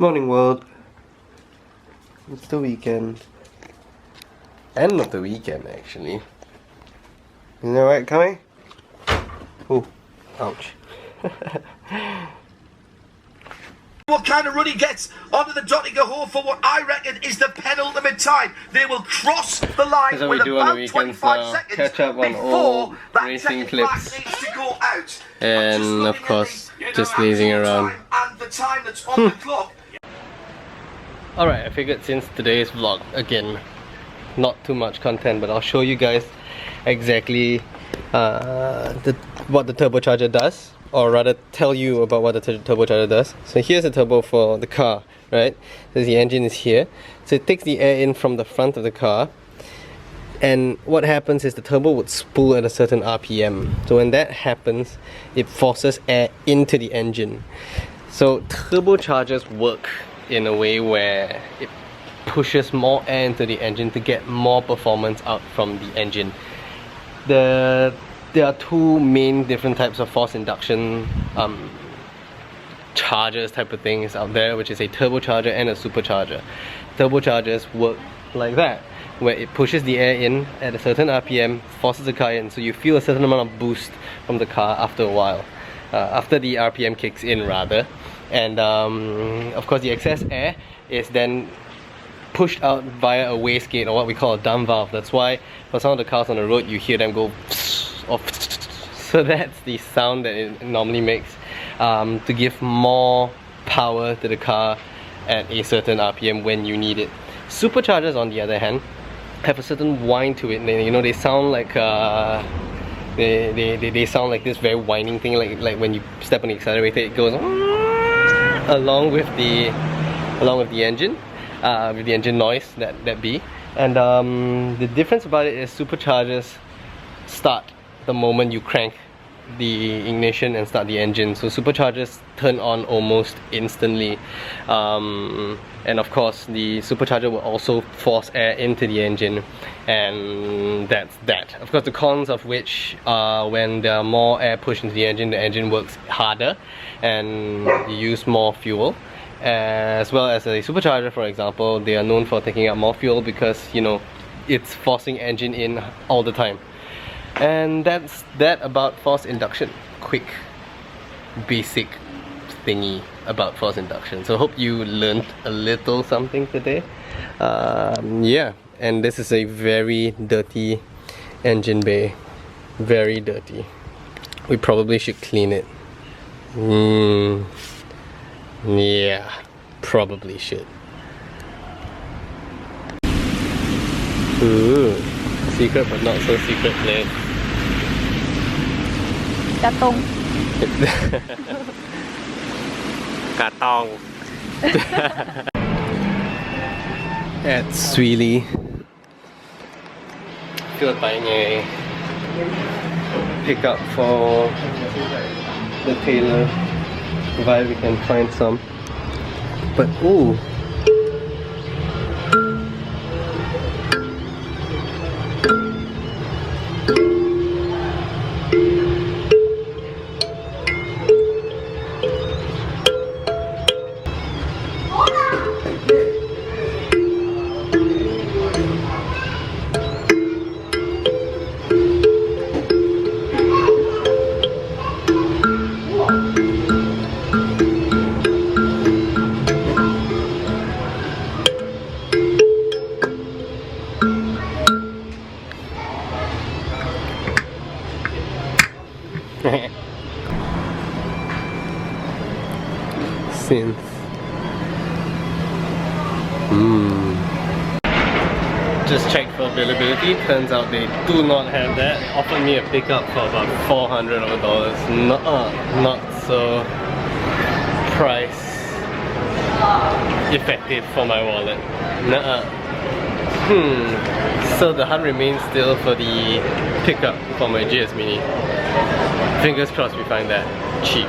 Morning world. It's the weekend. End of the weekend actually. Isn't that right, Kami? Oh, ouch. What kind of run he gets onto the Dottinger Hole for what I reckon is the penultimate time. They will cross the line with about 25 seconds catch up on all racing clips, needs to go out. and of course just lazing around. And the time that's on the clock. Alright, I figured since today's vlog, again, not too much content, but I'll show you guys exactly what the turbocharger does, or rather tell you about what the turbocharger does. So here's the turbo for the car, right? So the engine is here. So it takes the air in from the front of the car, and what happens is the turbo would spool at a certain RPM. So when that happens, it forces air into the engine. So turbochargers work in a way where it pushes more air into the engine to get more performance out from the engine. There are two main different types of force induction chargers type of things out there, which is a turbocharger and a supercharger. Turbochargers work like that, where it pushes the air in at a certain RPM, forces the car in, so you feel a certain amount of boost from the car after a while, after the RPM kicks in rather. And of course the excess air is then pushed out via a wastegate, or what we call a dump valve. That's why for some of the cars on the road you hear them go so that's the sound that it normally makes to give more power to the car at a certain RPM when you need it. Superchargers on the other hand have a certain whine to it. You know, they sound like they sound like this very whining thing, like when you step on the accelerator, it goes along with the engine, with the engine noise that be. And the difference about it is superchargers start the moment you crank the ignition and start the engine. So superchargers turn on almost instantly, and of course the supercharger will also force air into the engine, and that's that. Of course the cons of which are when there are more air pushed into the engine works harder and you use more fuel. As well as a supercharger, for example, they are known for taking up more fuel because, you know, it's forcing engine in all the time. And that's that about force induction. Quick, basic thingy about force induction. So hope you learned a little something today. Yeah, and this is a very dirty engine bay. Very dirty. We probably should clean it. Yeah, probably should. Ooh, secret but not so secret place. Katong. Katong. At Sweely. Feel like buying a pickup for the Taylor, provided we can find some. But ooh, synth. Just checked for availability. Turns out they do not have that. Offered me a pickup for about $400. Not so price effective for my wallet. So the hunt remains still for the pickup for my GS Mini. Fingers crossed we find that cheap.